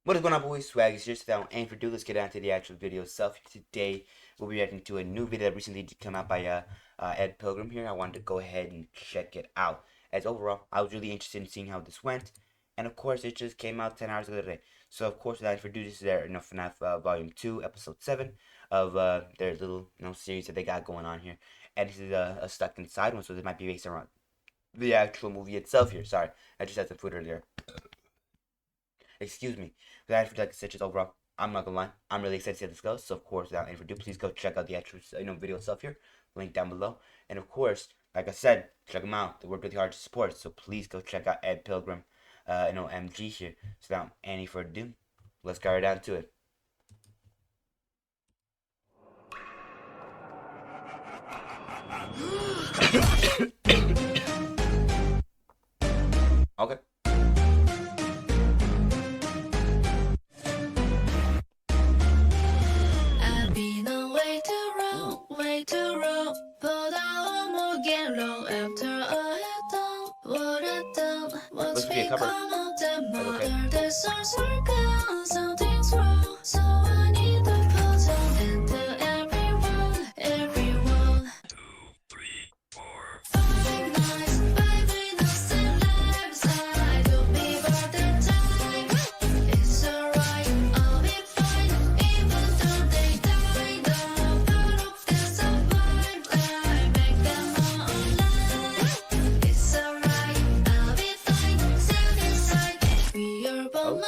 What is going on, boys? Swaggy here. So, and for let's get down to the actual video itself. Today, we'll be reacting to a new video that recently did come out by Ed Pilgrim here. I wanted to go ahead and check it out. As overall, I was really interested in seeing how this went. And of course, it just came out 10 hours ago today. So, of course, without further ado, this is their FNAF Volume 2, Episode 7 of their little series that they got going on here. And this is a Stuck Inside one, so this might be based around the actual movie itself here. Sorry, I just had some food earlier. Excuse me. Without further ado, overall, I'm not gonna lie, I'm really excited to see how this goes. So of course, without any further ado, please go check out the actual video itself here, link down below. And of course, like I said, check them out. They work really hard to support, so please go check out Ed Pilgrim, MG here. So without any further ado, let's get right down to it. Okay. Looks to be a cover. That's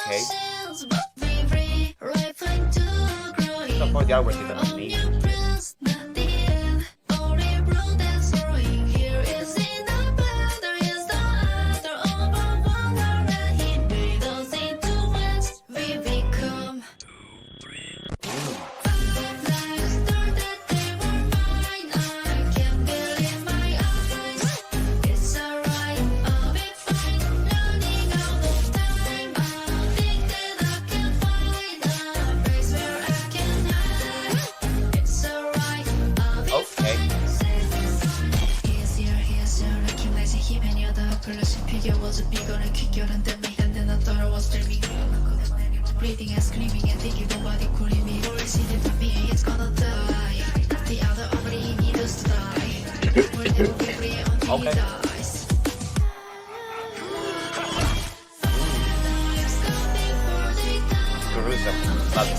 okay. So far, the artwork is amazing. Breathing and screaming and thinking nobody could hear me. Or is it for me? It's gonna die. The other already needs to die. We're never free until he dies. Gruesome. Love it.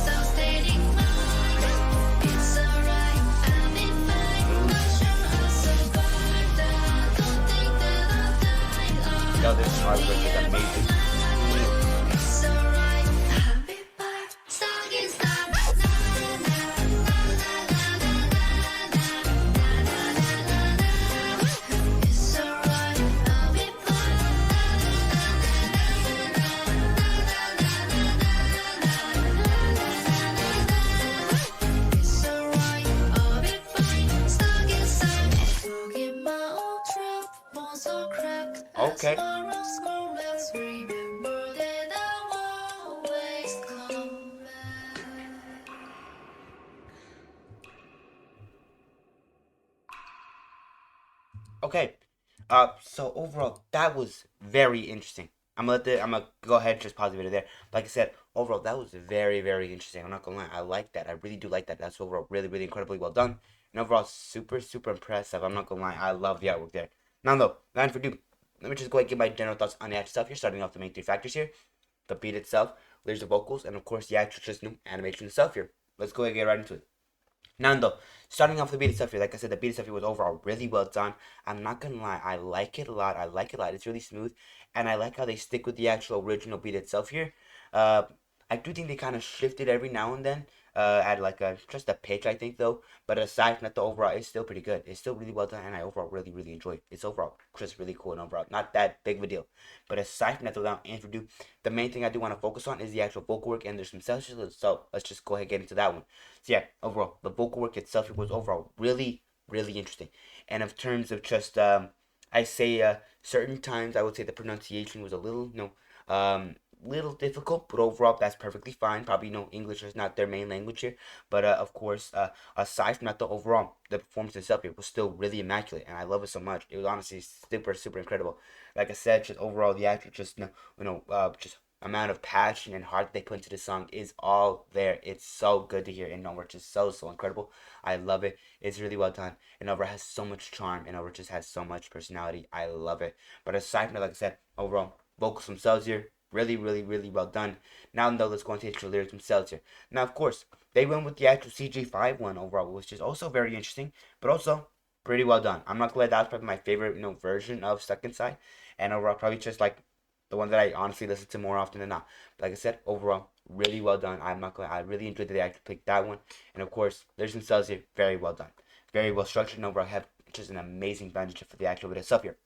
Yo, this artwork is amazing. Okay. Okay. So overall, that was very interesting. I'm gonna go ahead and just pause the video there. Like I said, overall, that was very, very interesting. I'm not gonna lie, I like that. I really do like that. That's overall really, really incredibly well done. And overall, super, super impressive. I'm not gonna lie, I love the artwork there. Now though, without further ado, let me just go ahead and give my general thoughts on the actual stuff here, starting off the main three factors here. The beat itself, there's the vocals, and of course the actual just new animation itself here. Let's go ahead and get right into it. Now though, starting off the beat itself here, like I said, the beat itself here was overall really well done. I'm not gonna lie, I like it a lot. I like it a lot. It's really smooth, and I like how they stick with the actual original beat itself here. I do think they kind of shifted every now and then, at like just a pitch, I think though. But aside from that, the overall it's still pretty good. It's still really well done, and I overall really, really enjoy it. It's overall just really cool and overall not that big of a deal. But aside from that, though, without any ado, the main thing I do want to focus on is the actual vocal work, and there's some sections. So let's just go ahead and get into that one. So yeah, overall the vocal work itself was overall really, really interesting. And in terms of just I say certain times I would say the pronunciation was a little little difficult, but overall that's perfectly fine. Probably English is not their main language here, but of course, aside from that, the overall the performance itself here was still really immaculate, and I love it so much. It was honestly super incredible. Like I said, just overall the actor just just amount of passion and heart they put into the song is all there. It's so good to hear, and over just so incredible. I love it. It's really well done, and over has so much charm, and over just has so much personality. I love it. But aside from that, like I said, overall vocals themselves here really well done. Now though, let's go into the actual lyrics themselves here. Now of course they went with the actual CG5 one overall, which is also very interesting, but also pretty well done. I'm not gonna lie, that's probably my favorite version of Stuck Inside, and overall probably just like the one that I honestly listen to more often than not. But like I said, overall, really well done. I'm not gonna. I really enjoyed that they actually picked that one, and of course, there's themselves here, very well done, very well structured, and overall have just an amazing bandage for the actual video stuff here.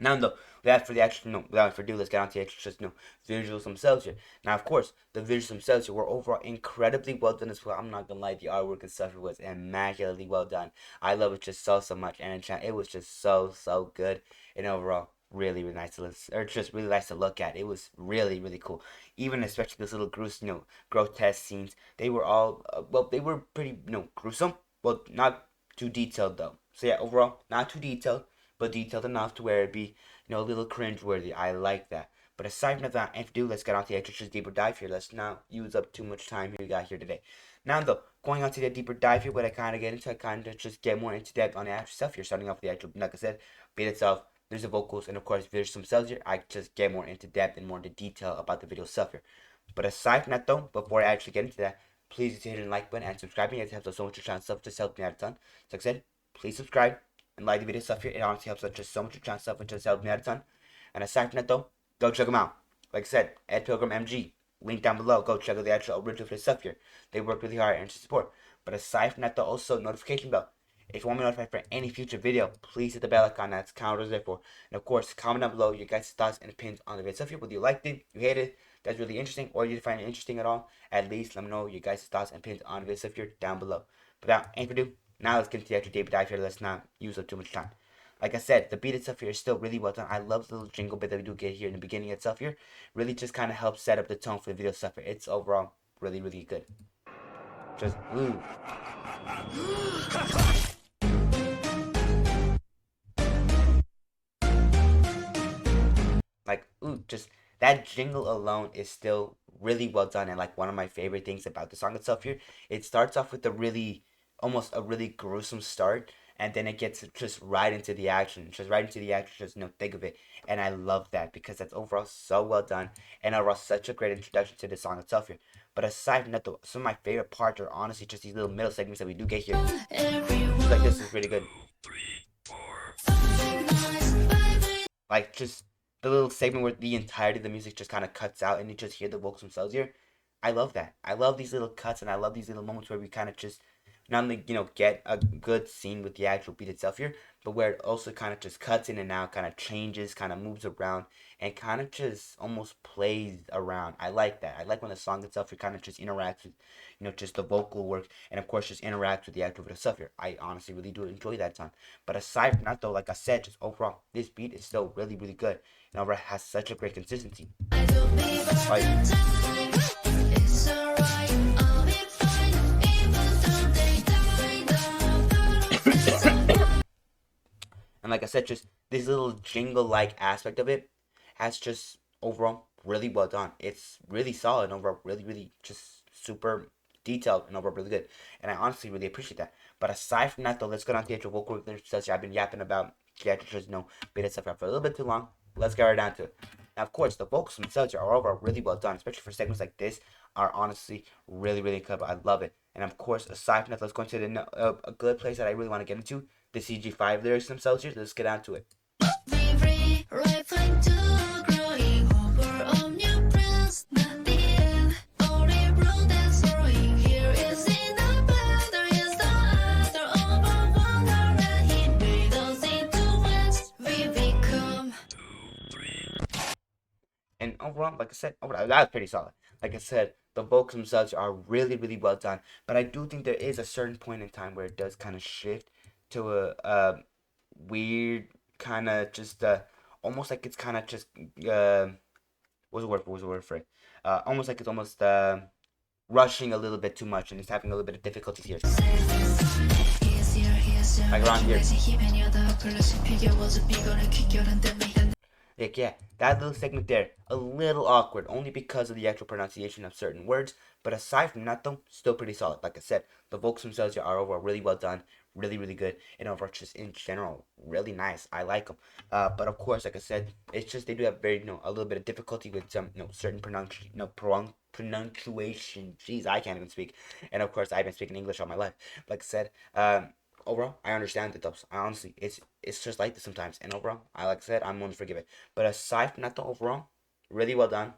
Now though, without for the actual without further ado, let's get on to the actual just visuals themselves here. Now of course, the visuals themselves here were overall incredibly well done as well. I'm not gonna lie, the artwork and stuff was immaculately well done. I love it just so much, and it was just so good, and overall really nice to listen, or just really nice to look at. It was really cool. Even especially those little grotesque scenes. They were all well, they were pretty gruesome. Well, not too detailed though. So yeah, overall not too detailed, but detailed enough to where it'd be a little cringe-worthy. I like that. But aside from that, if do, let's get on to the extra deeper dive here. Let's not use up too much time we got here today. Now though, going on to the deeper dive here, what I kind of get into, I kind of just get more into depth on the actual stuff here. Starting off with the actual, like I said, beat itself. There's the vocals, and of course, there's some cells here. I just get more into depth and more into detail about the video stuff here. But aside from that though, before I actually get into that, please hit the like button and subscribing. It helps us so much to channel stuff. Just helps me out a ton. So like I said, please subscribe and like the video stuff here. It honestly helps us just so much to channel stuff and just helps me out a ton. And aside from that though, go check them out. Like I said, Ed Pilgrim MG, link down below. Go check out the actual original for the stuff here. They work really hard and to support. But aside from that though, also notification bell. If you want me to notify for any future video, please hit the bell icon. That's counters there for. And of course, comment down below your guys' thoughts and opinions on the video stuff here. Whether you liked it, you hated it, that's really interesting, or you find it interesting at all, at least let me know your guys' thoughts and opinions on the video stuff here down below. But without any further ado, now let's get into the actual deep dive here. Let's not use up too much time. Like I said, the beat itself here is still really well done. I love the little jingle bit that we do get here in the beginning itself here. Really just kind of helps set up the tone for the video stuff here. It's overall really good. Just, ooh. Like, ooh, just that jingle alone is still really well done, and like one of my favorite things about the song itself here. It starts off with almost a really gruesome start, and then it gets just right into the action, just think of it, and I love that because that's overall so well done, and overall such a great introduction to the song itself here. But aside from that though, some of my favorite parts are honestly just these little middle segments that we do get here. Just like this is really good. Like just the little segment where the entirety of the music just kind of cuts out and you just hear the vocals themselves here. I love that. I love these little cuts, and I love these little moments where we kind of just not only get a good scene with the actual beat itself here, but where it also kind of just cuts in and out, kind of changes, kind of moves around, and kind of just almost plays around. I like that. I like when the song itself here kind of just interacts with just the vocal work, and of course just interacts with the actual video stuff here. I honestly really do enjoy that time. But aside from that though, like I said, just overall this beat is still really good, and overall has such a great consistency. Like, and like I said, just this little jingle-like aspect of it has just overall really well done. It's really solid and overall really just super detailed and overall really good. And I honestly really appreciate that. But aside from that though, let's go down to the actual vocal stuff. I've been yapping about the actual beta stuff for a little bit too long. Let's get right down to it. Now, of course, the vocals themselves are overall really well done, especially for segments like this. Are honestly really incredible. I love it. And of course, aside from that, let's go into a good place that I really want to get into. The CG5 lyrics themselves here. Let's get down to it. And overall, like I said, that was pretty solid. Like I said, the vocals themselves are really well done. But I do think there is a certain point in time where it does kind of shift to a weird kind of just almost like it's kind of just what's the word for it? Almost like it's almost rushing a little bit too much, and it's having a little bit of difficulties here. Like around here. Like, yeah, that little segment there, a little awkward, only because of the actual pronunciation of certain words. But aside from that, though, still pretty solid. Like I said, the vocals themselves are overall really well done, really, really good, and overall just in general, really nice. I like them. But of course, like I said, it's just they do have very, a little bit of difficulty with some, certain pronunciation. Jeez, I can't even speak. And of course, I've been speaking English all my life. Like I said, overall, I understand it though. I honestly, it's just like this sometimes. And overall, like I said, I'm willing to forgive it. But aside from that, though, overall, really well done.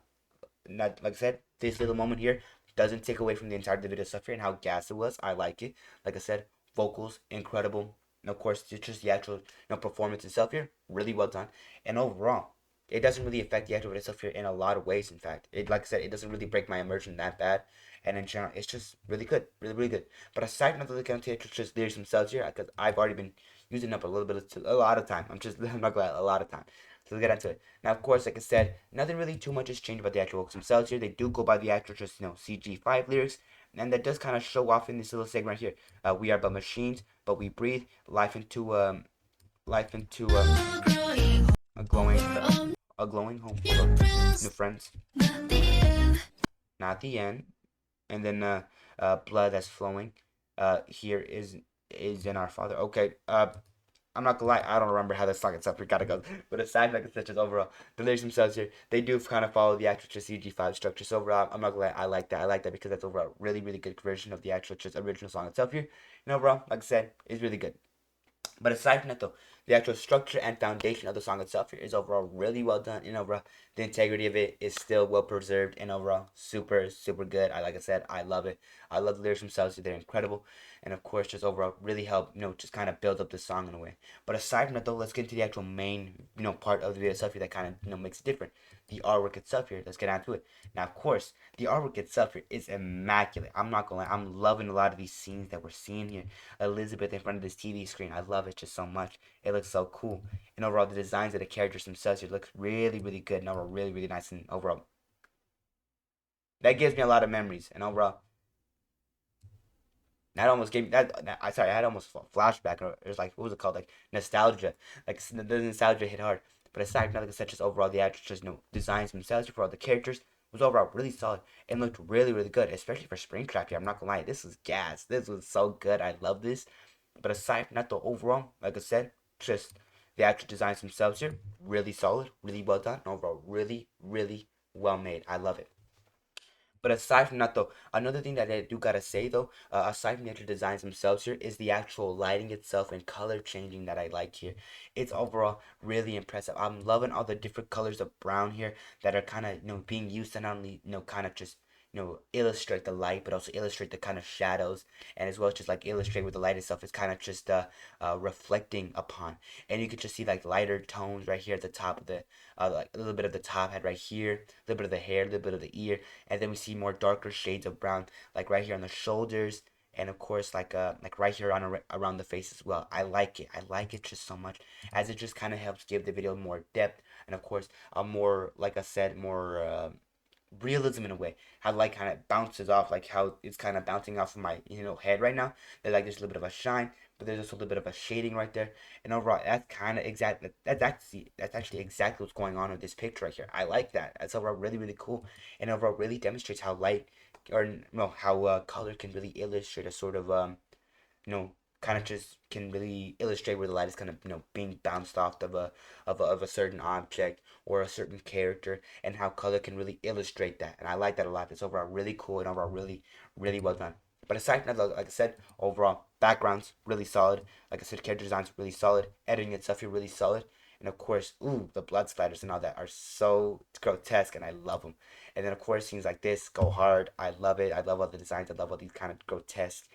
Not like I said, this little moment here doesn't take away from the entire video stuff here and how gas it was. I like it. Like I said, vocals incredible. And of course, it's just the actual performance itself here, really well done. And overall, it doesn't really affect the actual video stuff here in a lot of ways. In fact, it like I said, it doesn't really break my immersion that bad. And in general, it's just really good, really really good. But aside from the it's just lyrics themselves here, because I've already been using up a little bit of a lot of time. I'm not glad a lot of time. So let's get into it. Now, of course, like I said, nothing really too much has changed about the actual works themselves here. They do go by the actual just CG5 lyrics, and that does kind of show off in this little segment right here. We are but machines, but we breathe life into a glowing home full of new friends. Not the end, and then blood that's flowing. Here is in our Father. Okay. I'm not gonna lie, I don't remember how the song itself gotta go. But aside like such as overall, the lyrics themselves here, they do kind of follow the actual just CG5 structure. So overall, I'm not gonna lie, I like that. I like that because that's overall really, really good version of the actual just original song itself here. And overall, like I said, it's really good. But aside from that, though, the actual structure and foundation of the song itself is overall really well done. And overall, the integrity of it is still well preserved. And overall, super, super good. Like I said, I love it. I love the lyrics themselves. They're incredible. And of course, just overall, really help, just kind of build up the song in a way. But aside from that, though, let's get into the actual main, part of the video itself here that kind of, makes it different. The artwork itself here. Let's get on to it. Now, of course, the artwork itself here is immaculate. I'm not gonna lie. I'm loving a lot of these scenes that we're seeing here. Elizabeth in front of this TV screen. I love it just so much. It looks so cool. And overall, the designs of the characters themselves here looks really, really good. And overall, really, really nice. And overall, that gives me a lot of memories. And overall, that almost gave me I sorry, I had almost a flashback. Or it was like, what was it called? Like nostalgia. Like the nostalgia hit hard. But aside from nothing such as overall, the actual just designs themselves for all the characters was overall really solid and looked really, really good, especially for Springtrap here. I'm not gonna lie, this is gas. This was so good. I love this. But aside from that, the overall, like I said, just the actual designs themselves here, really solid, really well done, and overall, really, really well made. I love it. But aside from that, though, another thing that I do gotta say, though, aside from the actual designs themselves here, is the actual lighting itself and color changing that I like here. It's overall really impressive. I'm loving all the different colors of brown here that are kind of, being used to not only, kind of just, illustrate the light, but also illustrate the kind of shadows, and as well as just like illustrate with the light itself is kind of just reflecting upon. And you could just see like lighter tones right here at the top of the, like a little bit of the top head right here, a little bit of the hair, a little bit of the ear, and then we see more darker shades of brown, like right here on the shoulders, and of course like right here on around the face as well. I like it. I like it just so much, as it just kind of helps give the video more depth, and of course a more, like I said, more realism in a way. How light kind of bounces off, like how it's kind of bouncing off of my head right now. There's like there's a little bit of a shine, but there's also a little bit of a shading right there. And overall, that's kind of exact. That's actually exactly what's going on with this picture right here. I like that. That's overall really really cool, and overall really demonstrates how light, or no, how color can really illustrate a sort of you know, kind of just can really illustrate where the light is kind of being bounced off of a certain object or a certain character, and how color can really illustrate that. And I like that a lot. It's overall really cool and overall really really well done. But aside from that, like I said, overall backgrounds really solid. Like I said, character designs really solid. Editing itself here really solid. And of course, ooh, the blood splatters and all that are so grotesque, and I love them. And then of course, scenes like this go hard. I love it. I love all the designs. I love all these kind of grotesque,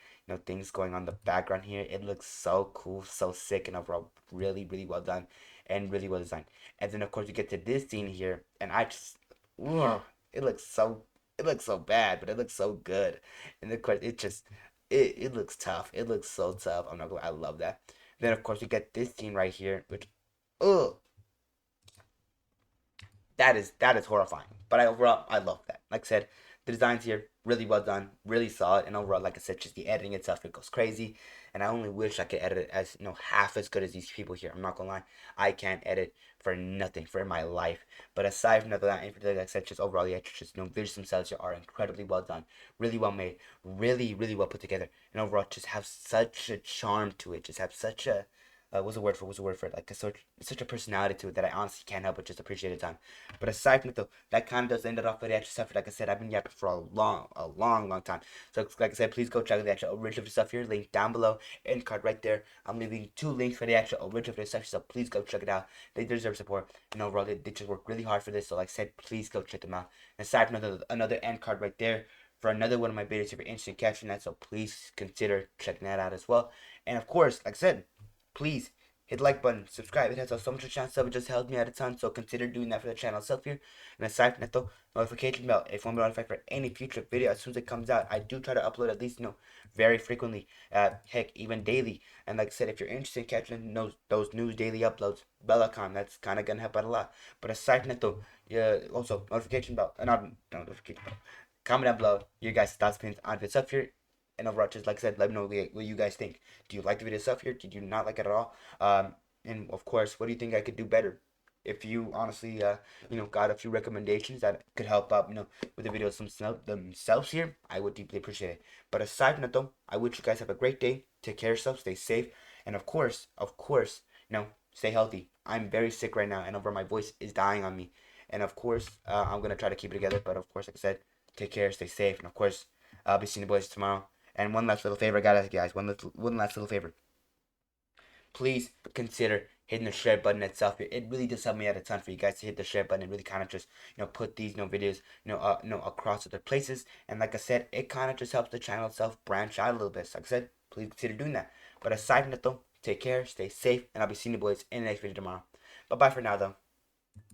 things going on in the background here. It looks so cool, so sick, and overall really, really well done, and really well designed. And then of course you get to this scene here, and I just, ugh, it looks so, it looks so bad, but it looks so good. And of course it just, it looks tough. It looks so tough. I'm not gonna, I love that. Then of course you get this scene right here, which, ugh, that is horrifying. But I overall I love that. Like I said, the designs here really well done, really solid, and overall, like I said, just the editing itself, it goes crazy. And I only wish I could edit it as half as good as these people here. I'm not gonna lie, I can't edit for nothing for my life. But aside from that, like I said, just overall, the just visuals themselves are incredibly well done, really well made, really well put together, and overall, just have such a charm to it. Just have such a what's the word for it? Like such a personality to it that I honestly can't help but just appreciate it time. But aside from it though, that kind of does end it off with the actual stuff. Like I said, I've been yapping for a long time. So like I said, please go check out the actual original stuff here. Link down below, end card right there. I'm leaving 2 links for the actual original stuff. So please go check it out. They deserve support. And overall, they just work really hard for this. So like I said, please go check them out. And aside from another end card right there for another one of my videos if you're interested in catching that. So please consider checking that out as well. And of course, like I said, please hit the like button, subscribe. It has so much chance of it just helps me out a ton. So consider doing that for the channel itself here. And aside from that though, notification bell if you want to be notified for any future video as soon as it comes out. I do try to upload at least very frequently, heck even daily. And like I said, if you're interested in catching those news daily uploads, bell icon, that's kind of gonna help out a lot. But aside from that though, yeah, also notification bell, not notification bell. Comment down below your guys' thoughts, opinions on this stuff here. And overall, just like I said, let me know what you guys think. Do you like the video stuff here? Did you not like it at all? And of course, what do you think I could do better? If you honestly, got a few recommendations that could help out, with the videos themselves here, I would deeply appreciate it. But aside from that, though, I wish you guys have a great day. Take care of yourself, stay safe, and of course, stay healthy. I'm very sick right now, and over my voice is dying on me. And of course, I'm gonna try to keep it together. But of course, like I said, take care, stay safe, and of course, I'll be seeing the boys tomorrow. And one last little favor I gotta ask you guys. One last little favor. Please consider hitting the share button itself. It really does help me out a ton for you guys to hit the share button and really kind of just put these videos across other places. And like I said, it kind of just helps the channel itself branch out a little bit. So like I said, please consider doing that. But aside from that though, take care, stay safe, and I'll be seeing you boys in the next video tomorrow. Bye bye for now though.